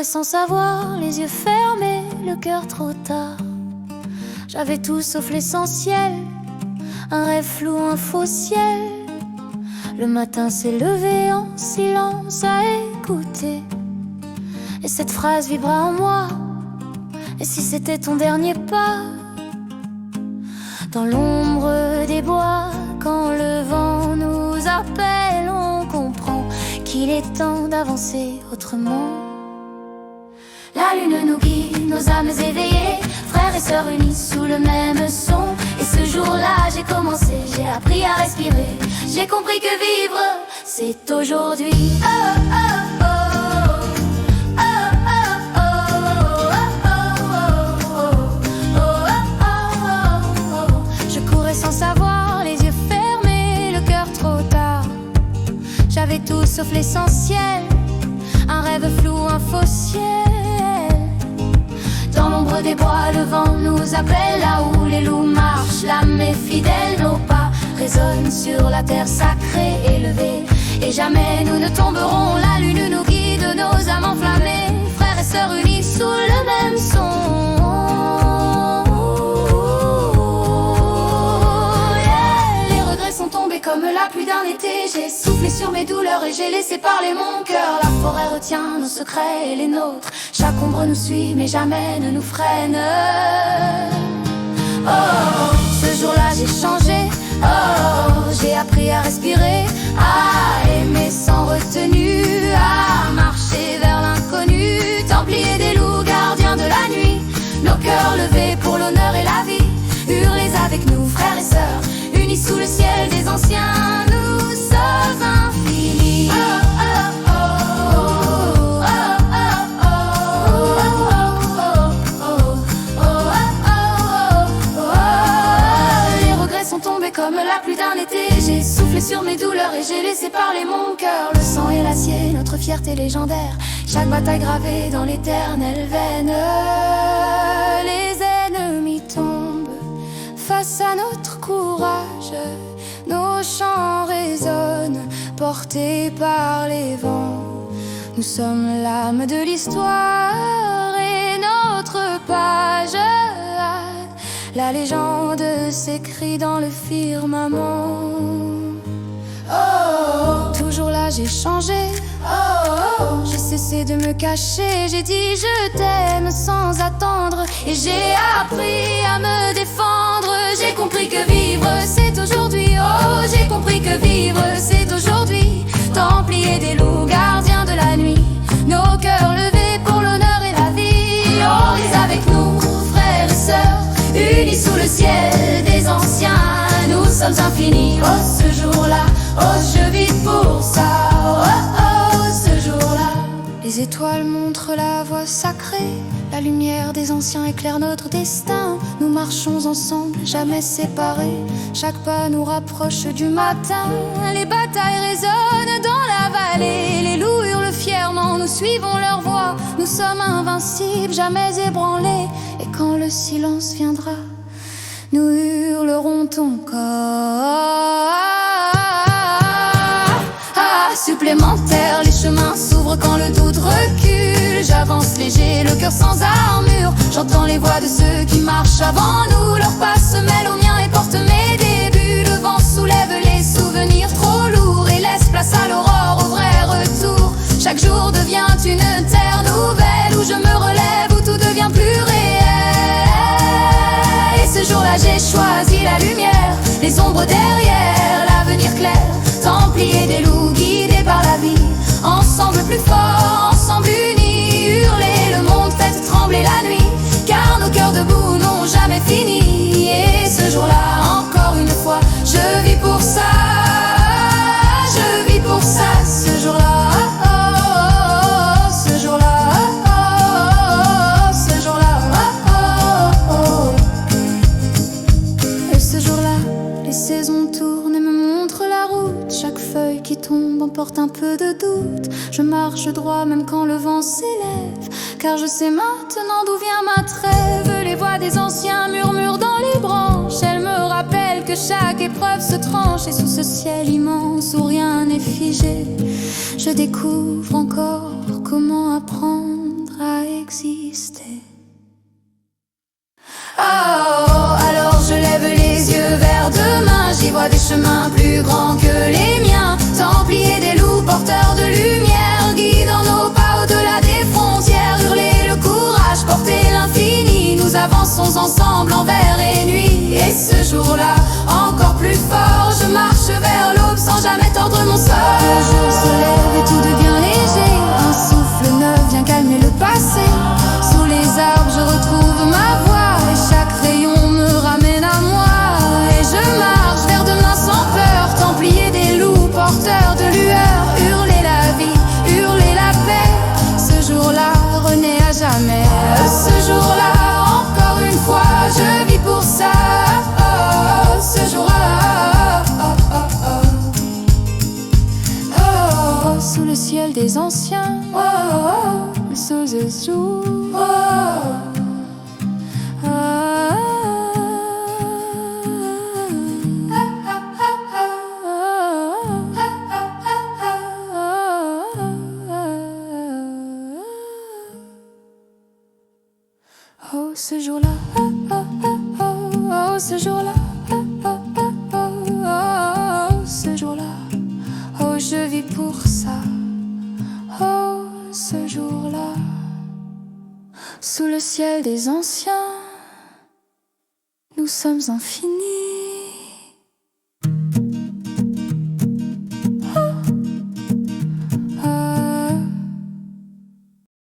courais sans savoir, les yeux fermés, le cœur trop tard. J'avais tout sauf l'essentiel, un rêve flou, un faux ciel. Le matin s'est levé en silence à écouter, et cette phrase vibra en moi. Et si c'était ton dernier pas? Dans l'ombre des bois, quand le vent nous appelle, on comprend qu'il est temps d'avancer autrement. La lune nous guide, nos âmes éveillées, frères et sœurs unis sous le même son. Et ce jour-là j'ai commencé, j'ai appris à respirer. J'ai compris que vivre, c'est aujourd'hui. Oh, oh, oh. Sans savoir, les yeux fermés, le cœur trop tard. J'avais tout sauf l'essentiel, un rêve flou, un faux ciel. Dans l'ombre des bois, le vent nous appelle, là où les loups marchent, l'âme est fidèle, nos pas résonnent sur la terre sacrée élevée. Et jamais nous ne tomberons, la lune nous guide, nos âmes enflammées, frères et sœurs unis sous le même son. Comme la pluie d'un été, j'ai soufflé sur mes douleurs et j'ai laissé parler mon cœur. La forêt retient nos secrets et les nôtres. Chaque ombre nous suit mais jamais ne nous freine. Oh, ce jour-là j'ai changé. Oh, j'ai appris à respirer, à aimer sans retenue, à marcher vers l'inconnu. Templiers des loups, gardiens de la nuit, nos cœurs levés pour l'honneur et la vie. Hurlez avec nous, frères et sœurs, unis sous le ciel des anciens, nous sommes infinis. Les regrets sont tombés comme la pluie d'un été. J'ai soufflé sur mes douleurs et j'ai laissé parler mon cœur. Le sang est l'acier, notre fierté légendaire, chaque bataille gravée dans l'éternelle veine. Les ennemis tombent face à notre courage, nos chants résonnent, portés par les vents. Nous sommes l'âme de l'histoire et notre page. La légende s'écrit dans le firmament. Oh, toujours là j'ai changé. Oh, j'ai cessé de me cacher, j'ai dit je t'aime sans attendre. Et j'ai appris à me défendre. J'ai compris que vivre c'est aujourd'hui. Oh, j'ai compris que vivre c'est aujourd'hui. Templiers des loups, gardiens de la nuit, nos cœurs levés pour l'honneur et la vie. Oh, ris avec nous, frères et sœurs, unis sous le ciel des anciens, nous sommes infinis. Oh, ce jour-là, oh, je vis pour ça. Oh, oh, ce jour-là. Les étoiles montrent la voie sacrée, la lumière des anciens éclaire notre destin. Nous marchons ensemble, jamais séparés, chaque pas nous rapproche du matin. Les batailles résonnent dans la vallée, les loups hurlent fièrement, nous suivons leur voix. Nous sommes invincibles, jamais ébranlés, et quand le silence viendra, nous hurlerons ton corps. Supplémentaire, les chemins s'ouvrent quand le doute recule. J'avance léger, le cœur sans armure. J'entends les voix de ceux qui marchent avant nous. Leurs pas se mêlent aux miens et portent mes débuts. Le vent soulève les souvenirs trop lourds et laisse place à l'aurore, au vrai retour. Chaque jour devient une terre nouvelle, où je me relève, où tout devient plus réel. Et ce jour-là j'ai choisi la lumière, les ombres derrière, l'avenir clair. Templiers des loups, guidés par la vie, ensemble plus forts, ensemble unis. Hurler, le monde fait trembler la nuit, car nos cœurs debout n'ont jamais fini. Et ce jour-là, encore une fois, je vis pour ça, je vis pour ça. Ce jour-là, oh, oh, oh, ce jour-là, oh, oh, oh, ce jour-là, oh, oh, oh. Et ce jour-là, les saisons tournent et me montrent la route. Chaque feuille qui tombe emporte un peu de doute. Je marche droit même quand le vent s'élève, car je sais maintenant d'où vient ma trêve. Les voix des anciens murmurent dans les branches, elles me rappellent que chaque épreuve se tranche. Et sous ce ciel immense où rien n'est figé, je découvre encore comment apprendre à exister. Oh, alors je lève les yeux vers demain, j'y vois des chemins plus grands que les miens, templiers des loups porteurs de lumière, guidant nos pas au-delà des frontières, hurler le courage, porter l'infini, nous avançons ensemble envers et nuit. Et ce jour-là, encore plus fort, je marche vers l'aube sans jamais tordre mon sort. Le jour se lève et tout devient léger, un souffle neuf vient calmer le passé. Sous les arbres je retrouve ma voix, et chaque rayon me ramène à moi. Et je marche vers demain sans peur, templier des loups, porteurs de lueur, hurler la vie, hurler la paix. Ce jour-là renaît à jamais. Ce jour-là, encore une fois, je vis pour ça. Oh, ce jour-là, oh, sous le ciel des anciens, sous ce jour, oh, ce jour-là, oh, ce jour-là, oh, ce jour-là, oh, je vis pour ça. Oh, ce jour-là, sous le ciel des anciens, nous sommes infinis.